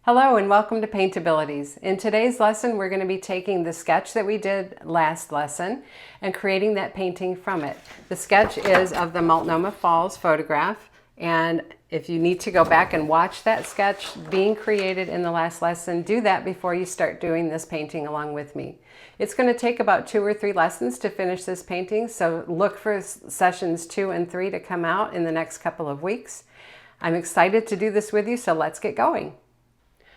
Hello and welcome to Paintabilities. In today's lesson, we're going to be taking the sketch that we did last lesson and creating that painting from it. The sketch is of the Multnomah Falls photograph, and if you need to go back and watch that sketch being created in the last lesson, do that before you start doing this painting along with me. It's going to take about 2 or 3 lessons to finish this painting, so look for sessions 2 and 3 to come out in the next couple of weeks. I'm excited to do this with you, so let's get going.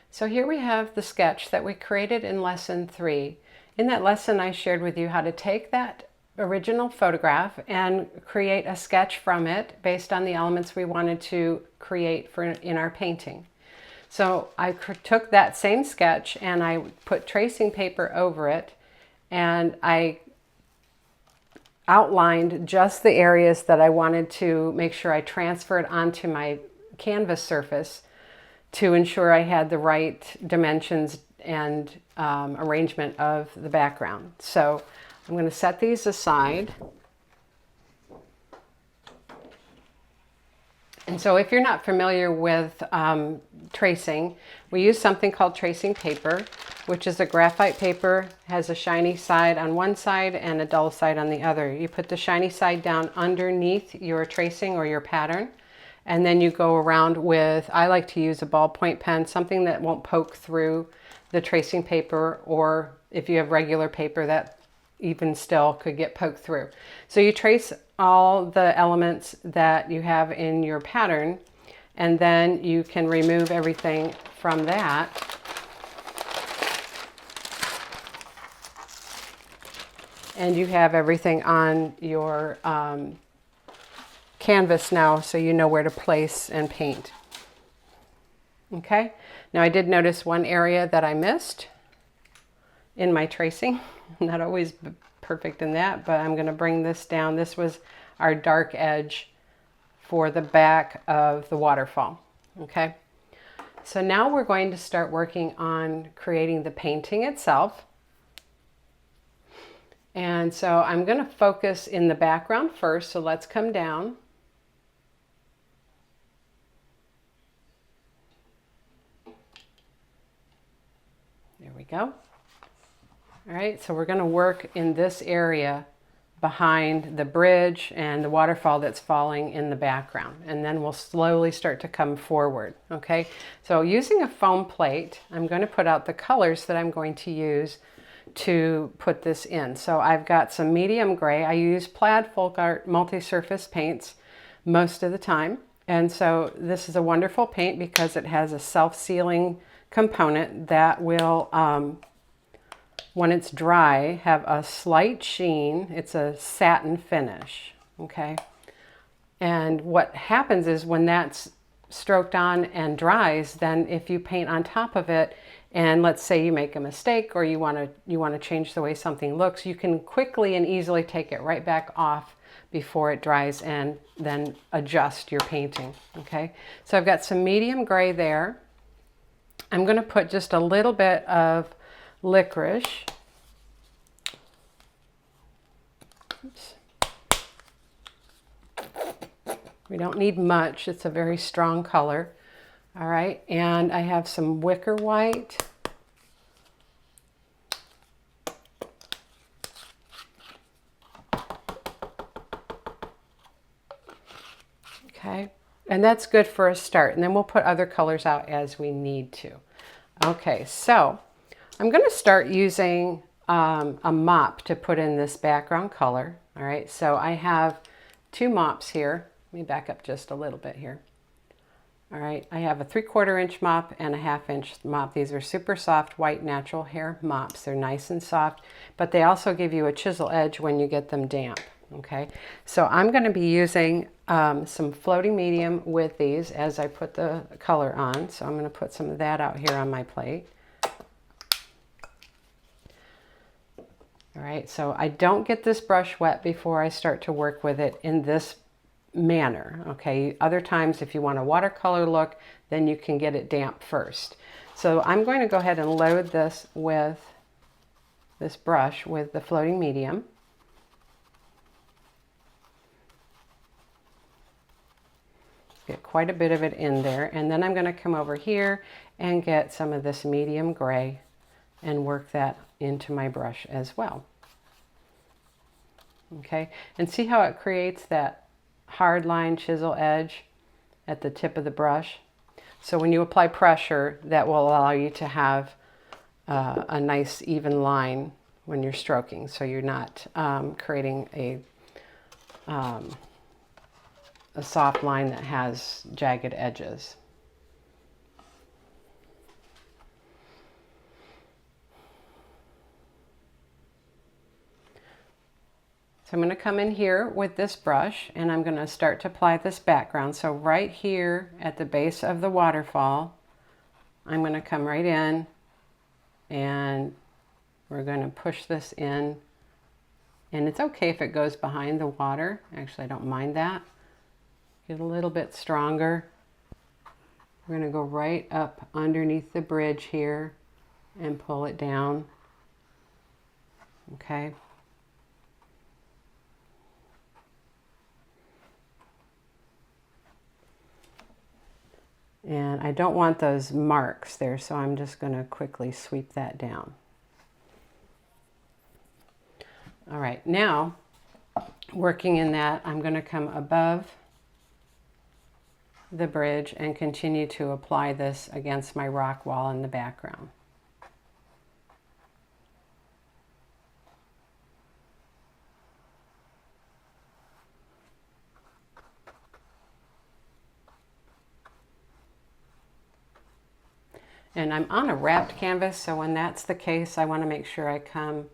So here we have the sketch that we created in lesson 3. In that lesson, I shared with you how to take that original photograph and create a sketch from it based on the elements we wanted to create in our painting. So I took that same sketch and I put tracing paper over it, and I outlined just the areas that I wanted to make sure I transferred onto my canvas surface to ensure I had the right dimensions and arrangement of the background. So I'm going to set these aside. And so if you're not familiar with tracing, we use something called tracing paper, which is a graphite paper, has a shiny side on one side and a dull side on the other. You put the shiny side down underneath your tracing or your pattern, and then you go around with, I like to use a ballpoint pen, something that won't poke through the tracing paper, or if you have regular paper that even still could get poked through. So you trace all the elements that you have in your pattern, and then you can remove everything from that. And you have everything on your canvas now, so you know where to place and paint. Okay, now I did notice one area that I missed in my tracing. Not always perfect in that, but I'm going to bring this down. This was our dark edge for the back of the waterfall. Okay, so now we're going to start working on creating the painting itself. And so I'm going to focus in the background first, so let's come down. There we go. All right, so we're going to work in this area behind the bridge and the waterfall that's falling in the background, and then we'll slowly start to come forward. Okay, so using a foam plate, I'm going to put out the colors that I'm going to use to put this in. So I've got some medium gray. I use Plaid FolkArt multi-surface paints most of the time, and so this is a wonderful paint because it has a self-sealing component that will, when it's dry, have a slight sheen. It's a satin finish, okay? And what happens is when that's stroked on and dries, then if you paint on top of it, and let's say you make a mistake or you want to change the way something looks, you can quickly and easily take it right back off before it dries and then adjust your painting, okay? So I've got some medium gray there. I'm going to put just a little bit of Licorice. Oops. We don't need much. It's a very strong color. All right, and I have some Wicker white. Okay. And that's good for a start, and then we'll put other colors out as we need to. Okay, so I'm going to start using a mop to put in this background color. All right, so I have 2 mops here. Let me back up just a little bit here. All right, I have a 3/4 inch mop and a 1/2 inch mop. These are super soft white natural hair mops. They're nice and soft, but they also give you a chisel edge when you get them damp. Okay, so I'm going to be using some floating medium with these as I put the color on. So I'm going to put some of that out here on my plate. All right, so I don't get this brush wet before I start to work with it in this manner. Okay, other times if you want a watercolor look, then you can get it damp first. So I'm going to go ahead and load this with this brush with the floating medium. Get quite a bit of it in there. And then I'm going to come over here and get some of this medium gray and work that into my brush as well. Okay, and see how it creates that hard line chisel edge at the tip of the brush? So when you apply pressure, that will allow you to have a nice even line when you're stroking, so you're not creating a soft line that has jagged edges. So I'm going to come in here with this brush and I'm going to start to apply this background. So right here at the base of the waterfall, I'm going to come right in and we're going to push this in. And it's okay if it goes behind the water. Actually, I don't mind that. Get a little bit stronger. We're going to go right up underneath the bridge here and pull it down. Okay. And I don't want those marks there, so I'm just going to quickly sweep that down. All right, now working in that, I'm going to come above the bridge and continue to apply this against my rock wall in the background. And I'm on a wrapped canvas, so when that's the case, I want to make sure I come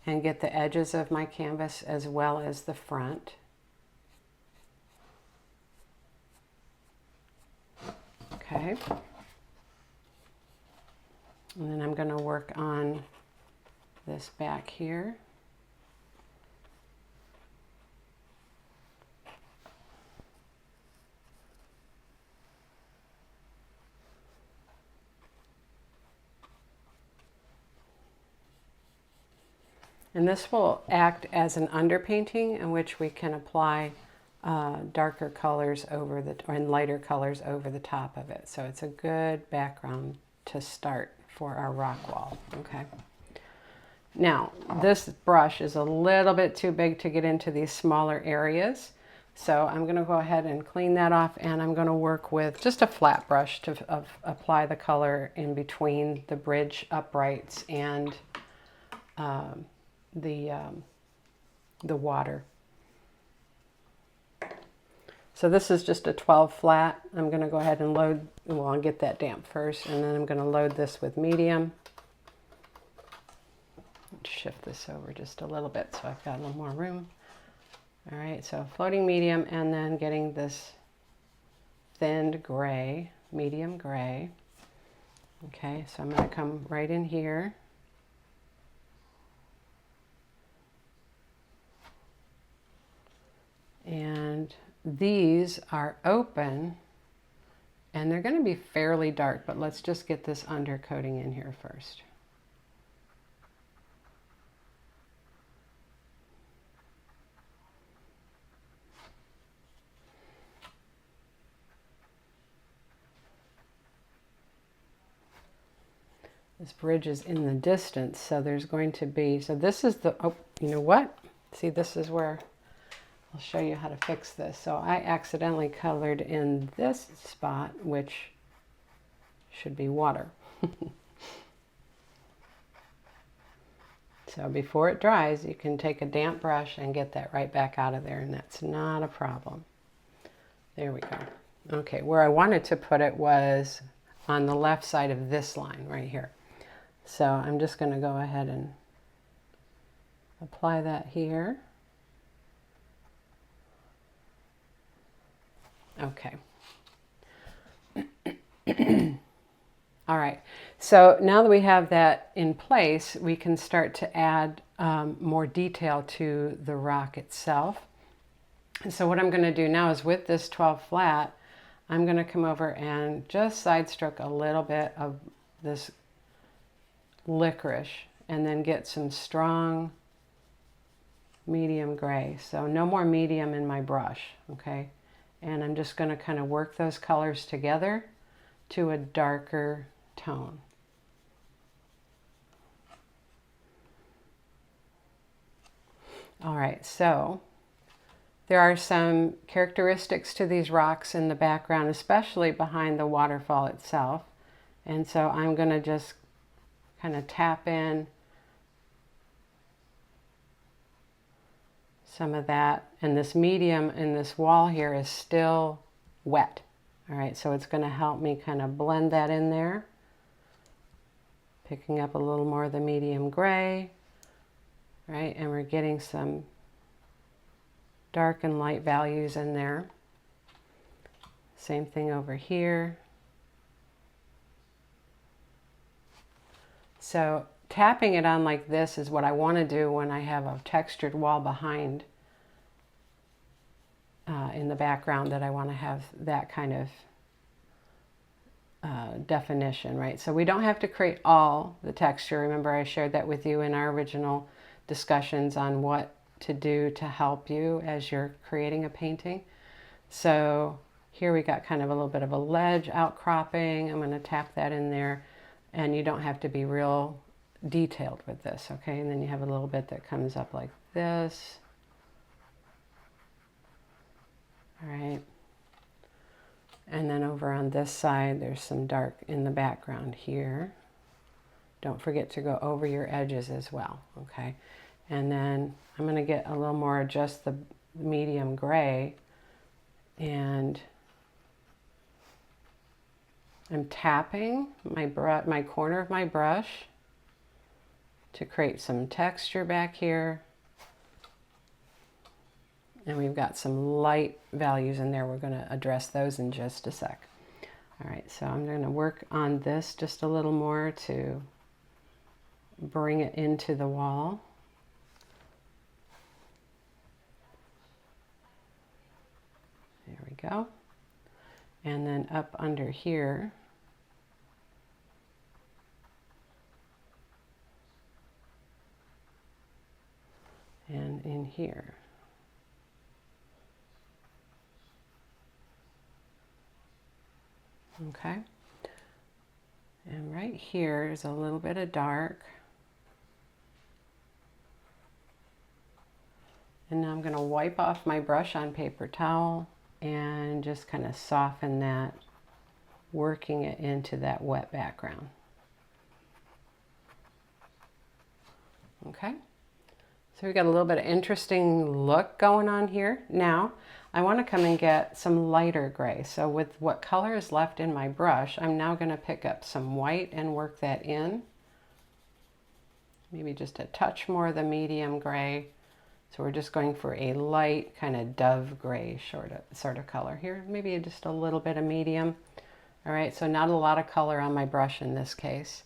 and get the edges of my canvas as well as the front. Okay. And then I'm going to work on this back here. And this will act as an underpainting in which we can apply darker colors over the, and lighter colors over the top of it. So it's a good background to start for our rock wall. Okay. Now, this brush is a little bit too big to get into these smaller areas. So I'm going to go ahead and clean that off, and I'm going to work with just a flat brush to apply the color in between the bridge uprights and the water. So this is just a 12 flat. I'm going to go ahead and load, well, I'll get that damp first, and then I'm going to load this with medium. Let's shift this over just a little bit so I've got a little more room. All right, so floating medium, and then getting this thinned gray, medium gray. Okay, so I'm going to come right in here. And these are open and they're going to be fairly dark, but let's just get this undercoating in here first. This bridge is in the distance, so there's going to be, so this is the, oh, you know what? See, this is where I'll show you how to fix this. So I accidentally colored in this spot, which should be water. So before it dries, you can take a damp brush and get that right back out of there, and that's not a problem. There we go. Okay, where I wanted to put it was on the left side of this line right here. So I'm just going to go ahead and apply that here. Okay. All right. So now that we have that in place, we can start to add more detail to the rock itself. And so what I'm going to do now is with this 12 flat, I'm going to come over and just side stroke a little bit of this licorice and then get some strong medium gray. So no more medium in my brush, okay? And I'm just going to kind of work those colors together to a darker tone. All right, so there are some characteristics to these rocks in the background, especially behind the waterfall itself. And so I'm going to just kind of tap in some of that. And this medium in this wall here is still wet. All right, so it's going to help me kind of blend that in there. Picking up a little more of the medium gray, right? And we're getting some dark and light values in there. Same thing over here. So tapping it on like this is what I want to do when I have a textured wall behind in the background, that I want to have that kind of definition, right? So we don't have to create all the texture. Remember, I shared that with you in our original discussions on what to do to help you as you're creating a painting. So here we got kind of a little bit of a ledge outcropping. I'm going to tap that in there, and you don't have to be real detailed with this, okay? And then you have a little bit that comes up like this. All right. And then over on this side, there's some dark in the background here. Don't forget to go over your edges as well, okay? And then I'm going to get a little more, just the medium gray, and I'm tapping my corner of my brush to create some texture back here. And we've got some light values in there. We're going to address those in just a sec. All right, so I'm going to work on this just a little more to bring it into the wall. There we go. And then up under here, and in here. Okay. And right here is a little bit of dark. And now I'm going to wipe off my brush on paper towel and just kind of soften that, working it into that wet background. Okay. So we got a little bit of interesting look going on here. Now I want to come and get some lighter gray. So with what color is left in my brush, I'm now going to pick up some white and work that in. Maybe just a touch more of the medium gray. So we're just going for a light kind of dove gray sort of color here. Maybe just a little bit of medium. All right, so not a lot of color on my brush in this case.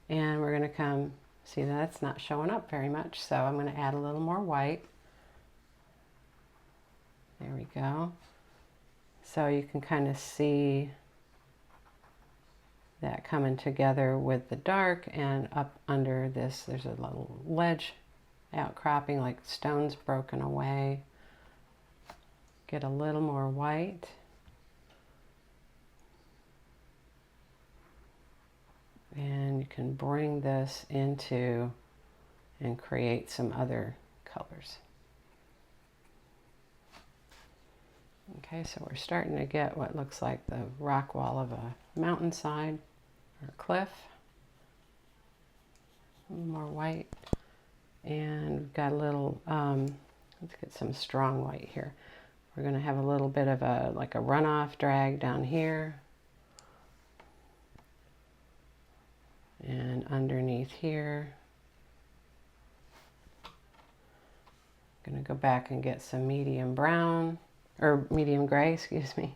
And we're going to come, see that's not showing up very much. So I'm going to add a little more white. There we go. So you can kind of see that coming together with the dark, and up under this there's a little ledge outcropping, like stones broken away. Get a little more white. And you can bring this into and create some other colors. Okay, so we're starting to get what looks like the rock wall of a mountainside or a cliff. A little more white. And we've got a little, let's get some strong white here. We're going to have a little bit of a, like a runoff drag down here. And underneath here. I'm going to go back and get some medium brown, or medium gray, excuse me,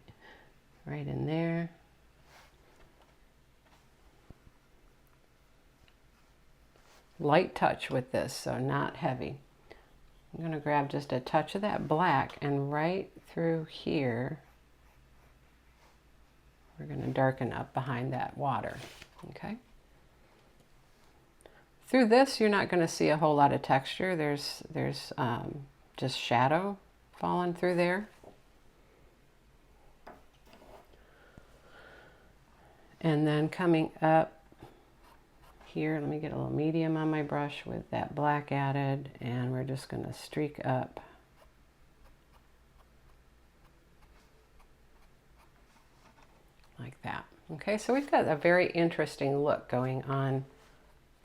right in there. Light touch with this, so not heavy. I'm going to grab just a touch of that black, and right through here, we're going to darken up behind that water, okay? Through this, you're not going to see a whole lot of texture. There's just shadow falling through there. And then coming up here, let me get a little medium on my brush with that black added, and we're just going to streak up. Like that. Okay, so we've got a very interesting look going on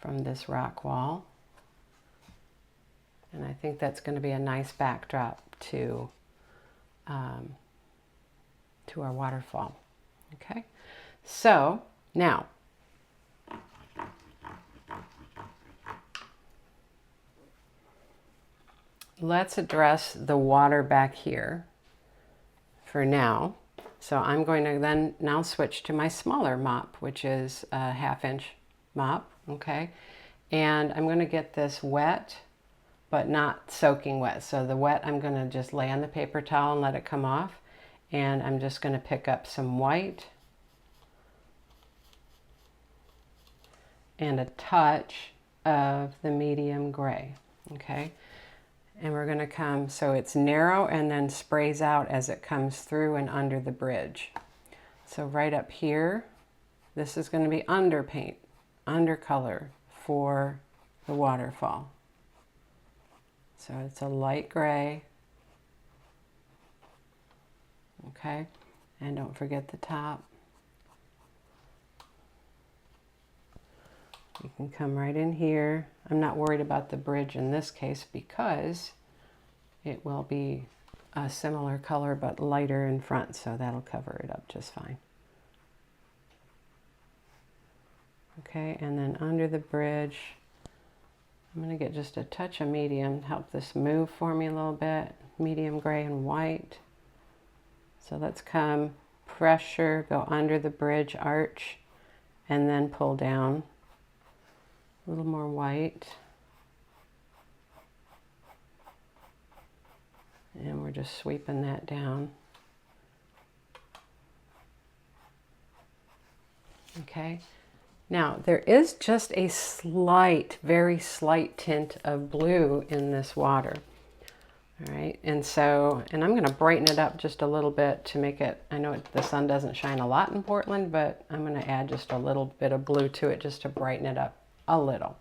from this rock wall. And I think that's going to be a nice backdrop to our waterfall. Okay, so now let's address the water back here for now. So I'm going to then now switch to my smaller mop, which is a 1/2 inch mop, okay? And I'm going to get this wet, but not soaking wet. So the wet I'm going to just lay on the paper towel and let it come off. And I'm just going to pick up some white and a touch of the medium gray, okay? And we're going to come, so it's narrow and then sprays out as it comes through and under the bridge. So right up here, this is going to be underpaint, undercolor for the waterfall. So it's a light gray, okay? And don't forget the top. You can come right in here. I'm not worried about the bridge in this case because it will be a similar color but lighter in front, so that'll cover it up just fine. Okay, and then under the bridge, I'm going to get just a touch of medium, help this move for me a little bit. Medium gray and white. So let's come pressure, go under the bridge arch, and then pull down. A little more white. And we're just sweeping that down. Okay. Now, there is just a slight, very slight tint of blue in this water. All right, and so, and I'm going to brighten it up just a little bit to make it, I know the sun doesn't shine a lot in Portland, but I'm going to add just a little bit of blue to it just to brighten it up a little.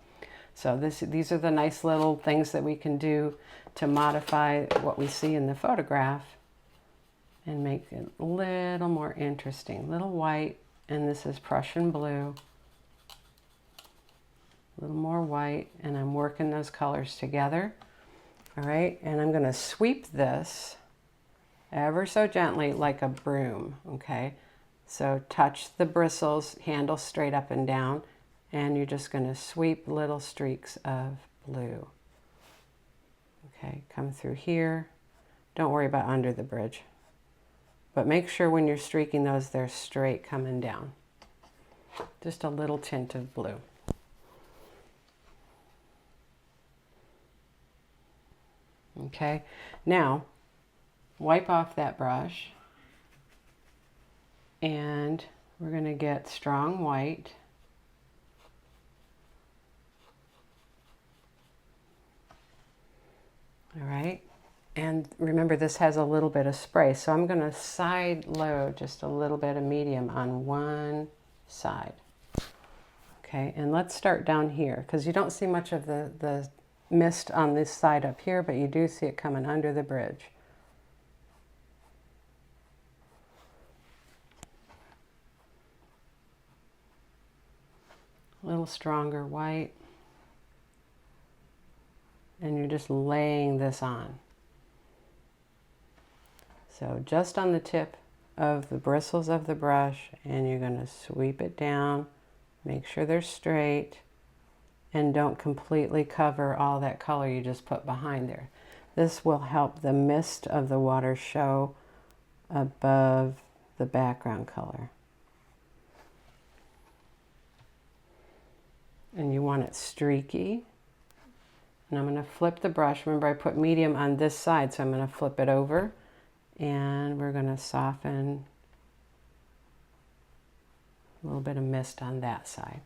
So these are the nice little things that we can do to modify what we see in the photograph and make it a little more interesting. Little white, and this is Prussian blue. A little more white, and I'm working those colors together. All right, and I'm going to sweep this ever so gently like a broom, okay? So touch the bristles, handle straight up and down, and you're just going to sweep little streaks of blue. Okay, come through here. Don't worry about under the bridge, but make sure when you're streaking those, they're straight coming down. Just a little tint of blue. Okay, now wipe off that brush and we're going to get strong white. All right, and remember this has a little bit of spray, so I'm going to side load just a little bit of medium on one side. Okay, and let's start down here because you don't see much of the mist on this side up here, but you do see it coming under the bridge. A little stronger white. And you're just laying this on. So just on the tip of the bristles of the brush, and you're going to sweep it down, make sure they're straight, and don't completely cover all that color you just put behind there. This will help the mist of the water show above the background color. And you want it streaky. And I'm going to flip the brush. Remember I put medium on this side, so I'm going to flip it over and we're going to soften a little bit of mist on that side.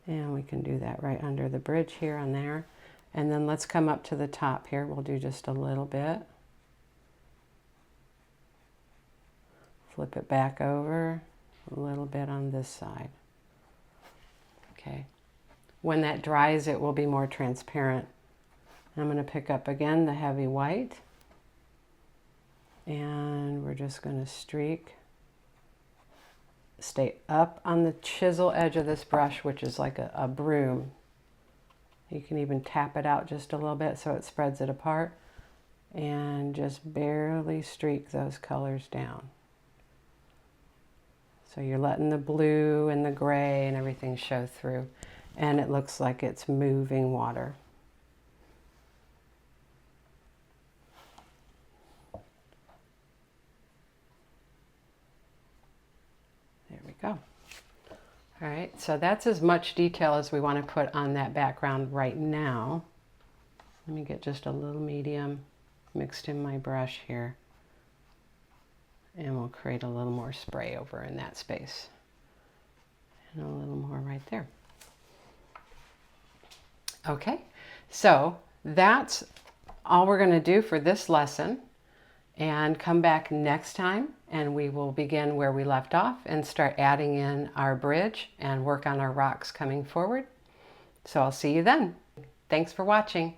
And we can do that right under the bridge here on there. And then let's come up to the top here. We'll do just a little bit. Flip it back over, a little bit on this side. Okay. When that dries, it will be more transparent. I'm going to pick up again the heavy white, and we're just going to streak. Stay up on the chisel edge of this brush, which is like a broom. You can even tap it out just a little bit so it spreads it apart, and just barely streak those colors down. So you're letting the blue and the gray and everything show through, and it looks like it's moving water. There we go. All right, so that's as much detail as we want to put on that background right now. Let me get just a little medium mixed in my brush here. And we'll create a little more spray over in that space. And a little more right there. Okay, so that's all we're going to do for this lesson. And come back next time and we will begin where we left off and start adding in our bridge and work on our rocks coming forward. So I'll see you then. Thanks for watching.